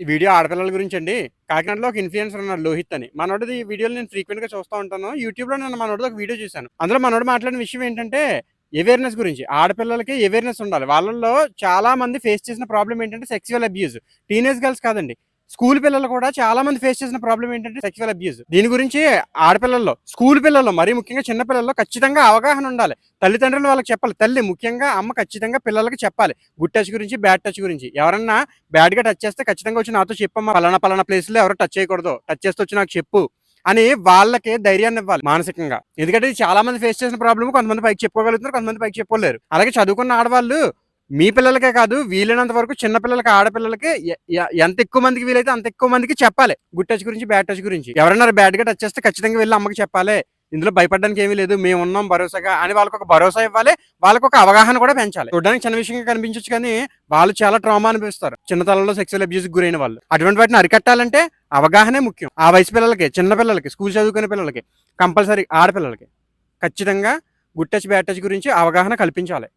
ఈ వీడియో ఆడపిల్లల గురించండి. కాకినాడలో ఒక ఇన్‌ఫ్లుయెన్సర్ ఉన్నాడు 'లోహిత్' అని. మనోడిది ఈ వీడియోలు నేను ఫ్రీక్వెంట్‌గా చూస్తా ఉంటాను. యూట్యూబ్‌లో నేను మనోడిది ఒక వీడియో చూసాను. అందులో మనోడు మాట్లాడిన విషయం ఏంటంటే, అవేర్‌నెస్ గురించి. ఆడపిల్లలకి అవేర్‌నెస్ ఉండాలి. వాళ్ళలో చాలా మంది ఫేస్ చేసిన ప్రాబ్లమ్ ఏంటంటే సెక్సువల్ అబ్యూజ్. టీనేజ్ గర్ల్స్ కాదండి. స్కూల్ పిల్లలు కూడా చాలా మంది ఫేస్ చేసిన ప్రాబ్లమ్ ఏంటంటే సెక్సువల్ అబ్యూజ్. దీని గురించి ఆడపిల్లల్లో, స్కూల్ పిల్లల్లో మరీ ముఖ్యంగా చిన్న పిల్లల్లో ఖచ్చితంగా అవగాహన ఉండాలి. తల్లిదండ్రులు వాళ్ళకి చెప్పాలి. తల్లి ముఖ్యంగా అమ్మ ఖచ్చితంగా పిల్లలకి చెప్పాలి. గుడ్ టచ్ గురించి, బ్యాడ్ టచ్ గురించి. ఎవరన్నా బ్యాడ్‌గా టచ్ చేస్తే ఖచ్చితంగా వచ్చి నాతో చెప్పమ్మా పలానా పలానా ప్లేస్‌లో ఎవరు టచ్ చేయకూడదు. టచ్ చేస్తే వచ్చి నాకు చెప్పు అని వాళ్ళకి ధైర్యాన్ని ఇవ్వాలి మానసికంగా. ఎందుకంటే ఇది చాలా మంది ఫేస్ చేసిన ప్రాబ్లమ్. కొంతమంది పైకి చెప్పుకోగలుగుతున్నారు. కొంతమంది పైకి చెప్పుకోలేరు. అలాగే చదువుకున్న ఆడవాళ్ళు మీ పిల్లలకే కాదు వీలైనంత వరకు చిన్న పిల్లలకి, ఆడపిల్లలకి ఎంత ఎక్కువ మందికి వీలైతే అంత ఎక్కువ మందికి చెప్పాలి. గుడ్ టచ్ గురించి, బ్యాడ్ టచ్ గురించి. ఎవరైనా బ్యాడ్‌గా టచ్ చేస్తే ఖచ్చితంగా వెళ్లి అమ్మకి చెప్పాలి. ఇందులో భయపడడానికి ఏమీ లేదు. మేమున్నాం భరోసాగా అని వాళ్ళకొక భరోసా ఇవ్వాలి. వాళ్ళకొక అవగాహన కూడా పెంచాలి. చూడడానికి చిన్న విషయంగా కనిపించొచ్చు కానీ, వాళ్ళు చాలా ట్రామా అనిపిస్తారు. చిన్నతనంలో సెక్సువల్ అబ్యూస్‌కి గురైన వాళ్ళు. అటువంటి వాటిని అరికట్టాలంటే అవగాహనే ముఖ్యం. ఆ వయసు పిల్లలకి, చిన్న పిల్లలకి, స్కూల్ చదువుకునే పిల్లలకి, కంపల్సరీ ఆడపిల్లలకి ఖచ్చితంగా గుడ్ టచ్, బ్యాడ్ టచ్ గురించి అవగాహన కల్పించాలి.